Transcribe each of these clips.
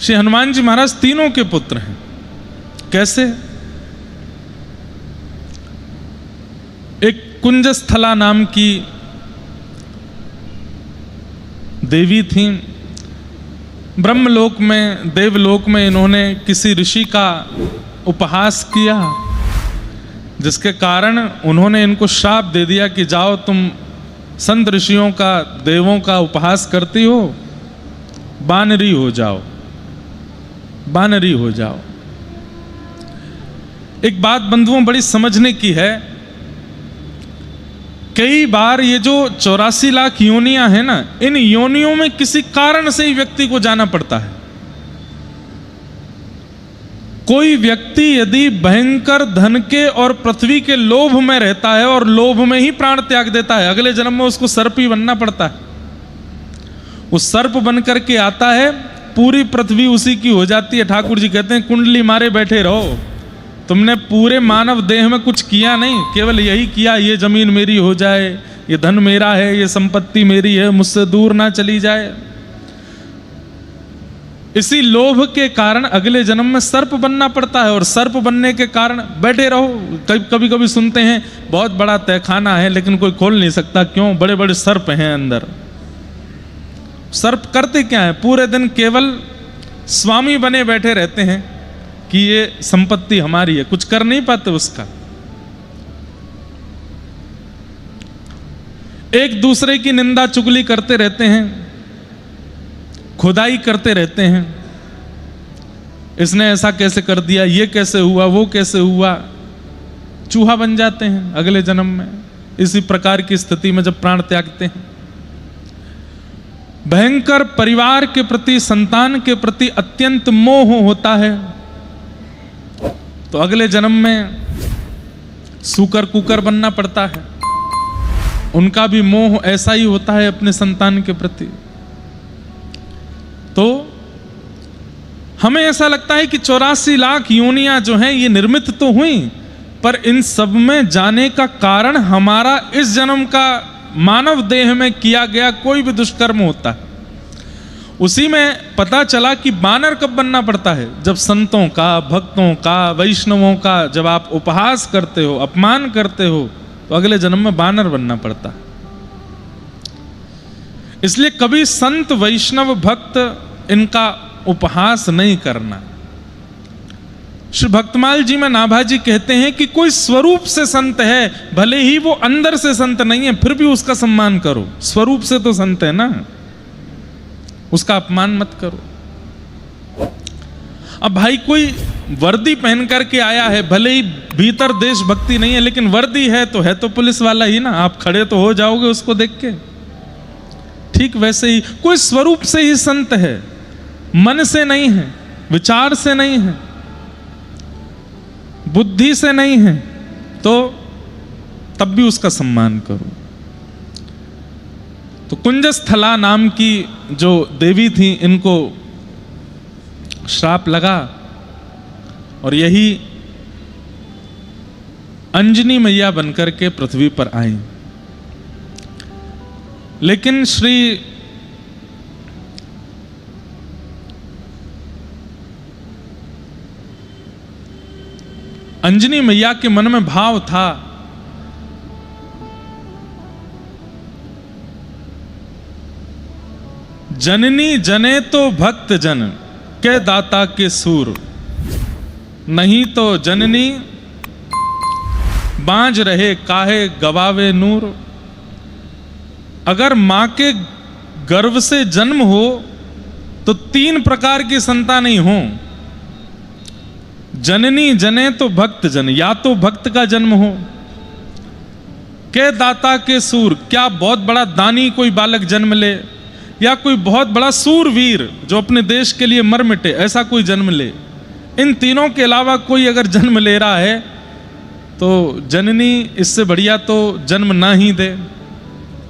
श्री हनुमान जी महाराज तीनों के पुत्र हैं। कैसे? एक कुंजस्थला नाम की देवी थी। ब्रह्मलोक में, देवलोक में इन्होंने किसी ऋषि का उपहास किया, जिसके कारण उन्होंने इनको श्राप दे दिया कि जाओ तुम संत ऋषियों का, देवों का उपहास करती हो, बानरी हो जाओ, बानरी हो जाओ। एक बात बंधुओं बड़ी समझने की है, कई बार ये जो 84 लाख योनियां हैं ना, इन योनियों में किसी कारण से ही व्यक्ति को जाना पड़ता है। कोई व्यक्ति यदि भयंकर धन के और पृथ्वी के लोभ में रहता है और लोभ में ही प्राण त्याग देता है, अगले जन्म में उसको सर्प ही बनना पड़ता है। वो सर्प बन करके आता है, पूरी पृथ्वी उसी की हो जाती है। ठाकुर जी कहते हैं कुंडली मारे बैठे रहो, तुमने पूरे मानव देह में कुछ किया नहीं, केवल यही किया ये जमीन मेरी हो जाए, ये धन मेरा है, ये संपत्ति मेरी है, मुझसे दूर ना चली जाए। इसी लोभ के कारण अगले जन्म में सर्प बनना पड़ता है, और सर्प बनने के कारण बैठे रहो। कभी कभी सुनते हैं बहुत बड़ा तहखाना है लेकिन कोई खोल नहीं सकता, क्यों? बड़े बड़े सर्प हैं अंदर। सर्प करते क्या है? पूरे दिन केवल स्वामी बने बैठे रहते हैं कि ये संपत्ति हमारी है, कुछ कर नहीं पाते उसका। एक दूसरे की निंदा चुगली करते रहते हैं, खुदाई करते रहते हैं, इसने ऐसा कैसे कर दिया, ये कैसे हुआ, वो कैसे हुआ। चूहा बन जाते हैं अगले जन्म में, इसी प्रकार की स्थिति में जब प्राण त्यागते हैं। भयंकर परिवार के प्रति, संतान के प्रति अत्यंत मोह होता है, तो अगले जन्म में सूकर कुकर बनना पड़ता है। उनका भी मोह ऐसा ही होता है अपने संतान के प्रति। तो हमें ऐसा लगता है कि 84 लाख योनियां जो हैं ये निर्मित तो हुई, पर इन सब में जाने का कारण हमारा इस जन्म का मानव देह में किया गया कोई भी दुष्कर्म होता है। उसी में पता चला कि बानर कब बनना पड़ता है, जब संतों का, भक्तों का, वैष्णवों का जब आप उपहास करते हो, अपमान करते हो, तो अगले जन्म में बानर बनना पड़ता है। इसलिए कभी संत, वैष्णव, भक्त इनका उपहास नहीं करना। श्री भक्तमाल जी में नाभाजी कहते हैं कि कोई स्वरूप से संत है, भले ही वो अंदर से संत नहीं है, फिर भी उसका सम्मान करो। स्वरूप से तो संत है ना, उसका अपमान मत करो। अब भाई कोई वर्दी पहन करके आया है, भले ही भीतर देशभक्ति नहीं है, लेकिन वर्दी है तो पुलिस वाला ही ना, आप खड़े तो हो जाओगे उसको देख के। ठीक वैसे ही कोई स्वरूप से ही संत है, मन से नहीं है, विचार से नहीं है, बुद्धि से नहीं है, तो तब भी उसका सम्मान करो। तो कुंजस्थला नाम की जो देवी थी, इनको श्राप लगा और यही अंजनी मैया बनकर के पृथ्वी पर आई। लेकिन श्री अंजनी मैया के मन में भाव था जननी जने तो भक्त जन के दाता के सूर, नहीं तो जननी बांझ रहे काहे गवावे नूर। अगर मां के गर्भ से जन्म हो तो 3 प्रकार की संतानें हो। जननी जने तो भक्त जन, या तो भक्त का जन्म हो, के दाता के सूर, क्या बहुत बड़ा दानी कोई बालक जन्म ले, या कोई बहुत बड़ा सूरवीर जो अपने देश के लिए मर मिटे, ऐसा कोई जन्म ले। इन तीनों के अलावा कोई अगर जन्म ले रहा है तो जननी इससे बढ़िया तो जन्म ना ही दे।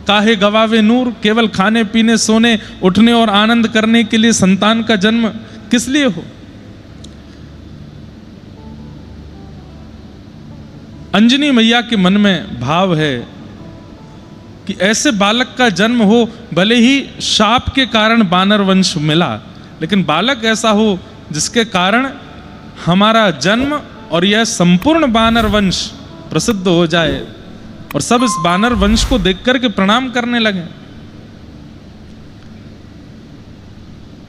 काहे गवावे नूर, केवल खाने पीने, सोने, उठने और आनंद करने के लिए संतान का जन्म किस लिए हो। अंजनी मैया के मन में भाव है कि ऐसे बालक का जन्म हो, भले ही शाप के कारण बानर वंश मिला, लेकिन बालक ऐसा हो जिसके कारण हमारा जन्म और यह संपूर्ण वानर वंश प्रसिद्ध हो जाए और सब इस वानर वंश को देख करके प्रणाम करने लगे।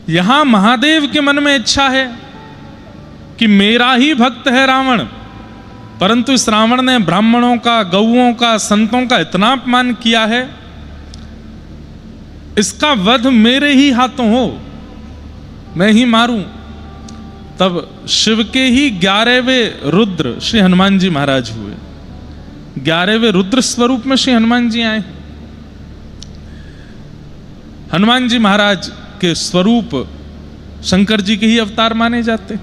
यहां महादेव के मन में इच्छा है कि मेरा ही भक्त है रावण, परंतु इस रावण ने ब्राह्मणों का, गौओं का, संतों का इतना अपमान किया है, इसका वध मेरे ही हाथों हो, मैं ही मारूं। तब शिव के ही 11वें रुद्र श्री हनुमान जी महाराज हुए। 11वें रुद्र स्वरूप में श्री हनुमान जी आए। हनुमान जी महाराज के स्वरूप शंकर जी के ही अवतार माने जाते।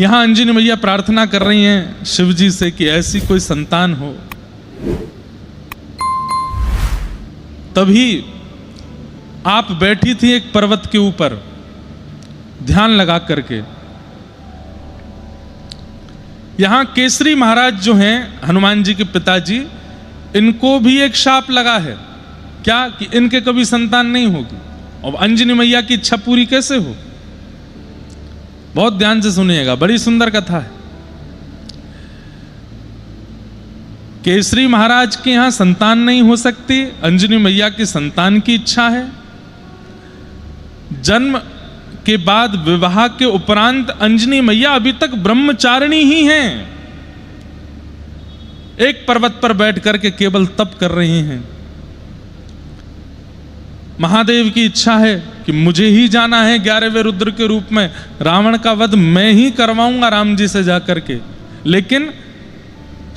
यहां अंजनी मैया प्रार्थना कर रही हैं शिव जी से कि ऐसी कोई संतान हो। तभी आप बैठी थी एक पर्वत के ऊपर ध्यान लगा करके। यहां केसरी महाराज जो हैं हनुमान जी के पिताजी, इनको भी एक शाप लगा है क्या कि इनके कभी संतान नहीं होगी। और अंजनी मैया की इच्छा पूरी कैसे हो? बहुत ध्यान से सुनिएगा, बड़ी सुंदर कथा है। केसरी महाराज के यहां संतान नहीं हो सकती, अंजनी मैया की संतान की इच्छा है। जन्म के बाद विवाह के उपरांत अंजनी मैया अभी तक ब्रह्मचारिणी ही हैं, एक पर्वत पर बैठ करके केवल तप कर रही हैं। महादेव की इच्छा है कि मुझे ही जाना है 11वें रुद्र के रूप में, रावण का वध मैं ही करवाऊंगा राम जी से जाकर के। लेकिन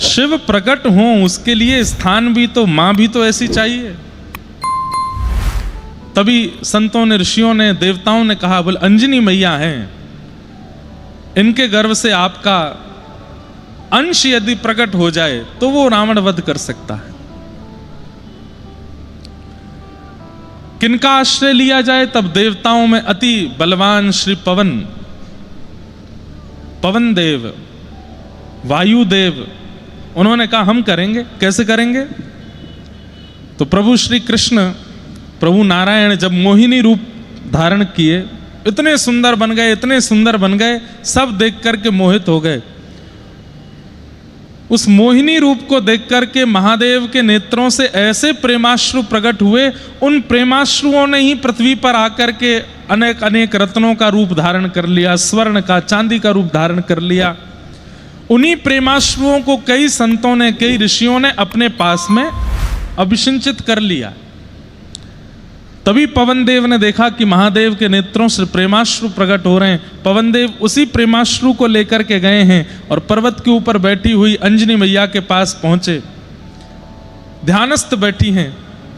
शिव प्रकट हो उसके लिए स्थान भी तो, मां भी तो ऐसी चाहिए। तभी संतों ने, ऋषियों ने, देवताओं ने कहा बोले अंजनी मैया हैं, इनके गर्भ से आपका अंश यदि प्रकट हो जाए तो वो रावण वध कर सकता है। किनका आश्रय लिया जाए? तब देवताओं में अति बलवान श्री पवन देव, वायुदेव, उन्होंने कहा हम करेंगे। कैसे करेंगे? तो प्रभु श्री कृष्ण, प्रभु नारायण जब मोहिनी रूप धारण किए, इतने सुंदर बन गए, इतने सुंदर बन गए, सब देख करके मोहित हो गए। उस मोहिनी रूप को देख करके महादेव के नेत्रों से ऐसे प्रेमाश्रु प्रकट हुए, उन प्रेमाश्रुओं ने ही पृथ्वी पर आकर के अनेक अनेक रत्नों का रूप धारण कर लिया, स्वर्ण का, चांदी का रूप धारण कर लिया। उन्हीं प्रेमाश्रुओं को कई संतों ने, कई ऋषियों ने अपने पास में अभिषिंचित कर लिया। तभी पवन देव ने देखा कि महादेव के नेत्रों से प्रेमाश्रु प्रकट हो रहे हैं। पवन देव उसी प्रेमाश्रु को लेकर के गए हैं और पर्वत के ऊपर बैठी हुई अंजनी मैया के पास पहुंचे। ध्यानस्थ बैठी हैं।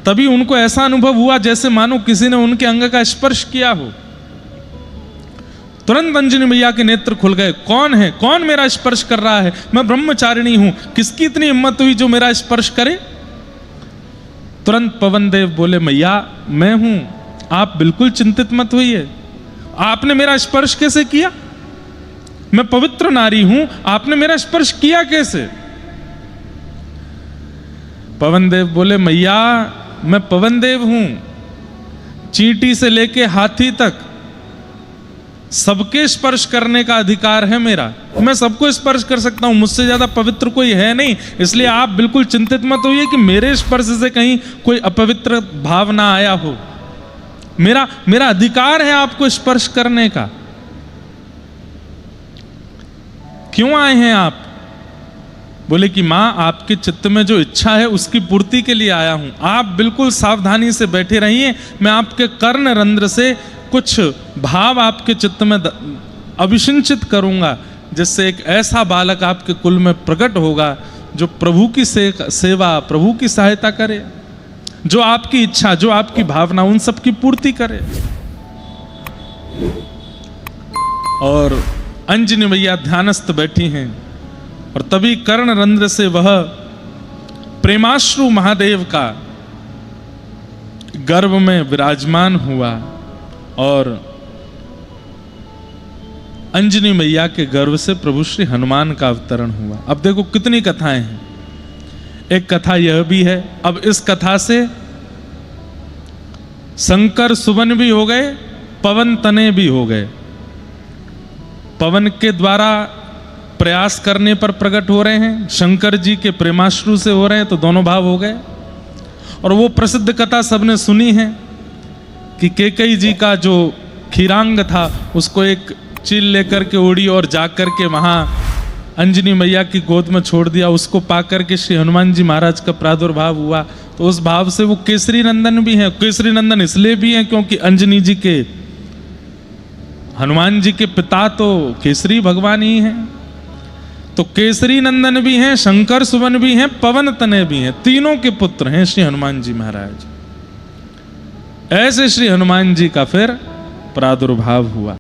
तभी उनको ऐसा अनुभव हुआ जैसे मानो किसी ने उनके अंग का स्पर्श किया हो। तुरंत अंजनी मैया के नेत्र खुल गए। कौन है? कौन मेरा स्पर्श कर रहा है? मैं ब्रह्मचारिणी हूं, किसकी इतनी हिम्मत हुई जो मेरा स्पर्श करे? तुरंत पवन देव बोले मैया मैं हूं, आप बिल्कुल चिंतित मत होइए। आपने मेरा स्पर्श कैसे किया? मैं पवित्र नारी हूं, आपने मेरा स्पर्श किया कैसे? पवन देव बोले मैया मैं पवन देव हूं, चींटी से लेके हाथी तक सबके स्पर्श करने का अधिकार है मेरा, मैं सबको स्पर्श कर सकता हूं, मुझसे ज्यादा पवित्र कोई है नहीं। इसलिए आप बिल्कुल चिंतित मत होइए कि मेरे स्पर्श से कहीं कोई अपवित्र भाव ना आया हो। मेरा अधिकार है आपको स्पर्श करने का। क्यों आए हैं आप? बोले कि मां आपके चित्त में जो इच्छा है उसकी पूर्ति के लिए आया हूं। आप बिल्कुल सावधानी से बैठे रहिए, मैं आपके कर्ण रंध्र से कुछ भाव आपके चित्त में अभिषिंचित करूंगा, जिससे एक ऐसा बालक आपके कुल में प्रकट होगा जो प्रभु की सेवा, प्रभु की सहायता करे, जो आपकी इच्छा, जो आपकी भावना, उन सब की पूर्ति करे। और अंजनी मैया ध्यानस्थ बैठी हैं और तभी कर्ण रंध्र से वह प्रेमाश्रु महादेव का गर्भ में विराजमान हुआ और अंजनी मैया के गर्भ से प्रभु श्री हनुमान का अवतरण हुआ। अब देखो कितनी कथाएं हैं। एक कथा यह भी है। अब इस कथा से शंकर सुवन भी हो गए पवन तने भी हो गए, पवन के द्वारा प्रयास करने पर प्रकट हो रहे हैं, शंकर जी के प्रेमाश्रु से हो रहे हैं, तो दोनों भाव हो गए। और वो प्रसिद्ध कथा सबने सुनी है कि कैकेयी जी का जो खीरांग था उसको एक चील लेकर के उड़ी और जाकर के वहाँ अंजनी मैया की गोद में छोड़ दिया। उसको पाकर के श्री हनुमान जी महाराज का प्रादुर्भाव हुआ। तो उस भाव से वो केसरी नंदन भी हैं। केसरी नंदन इसलिए भी हैं क्योंकि अंजनी जी के, हनुमान जी के पिता तो केसरी भगवान ही हैं। तो केसरी नंदन भी हैं, शंकर सुवन भी हैं, पवन तनय भी हैं, तीनों के पुत्र हैं श्री हनुमान जी महाराज। ऐसे श्री हनुमान जी का फिर प्रादुर्भाव हुआ।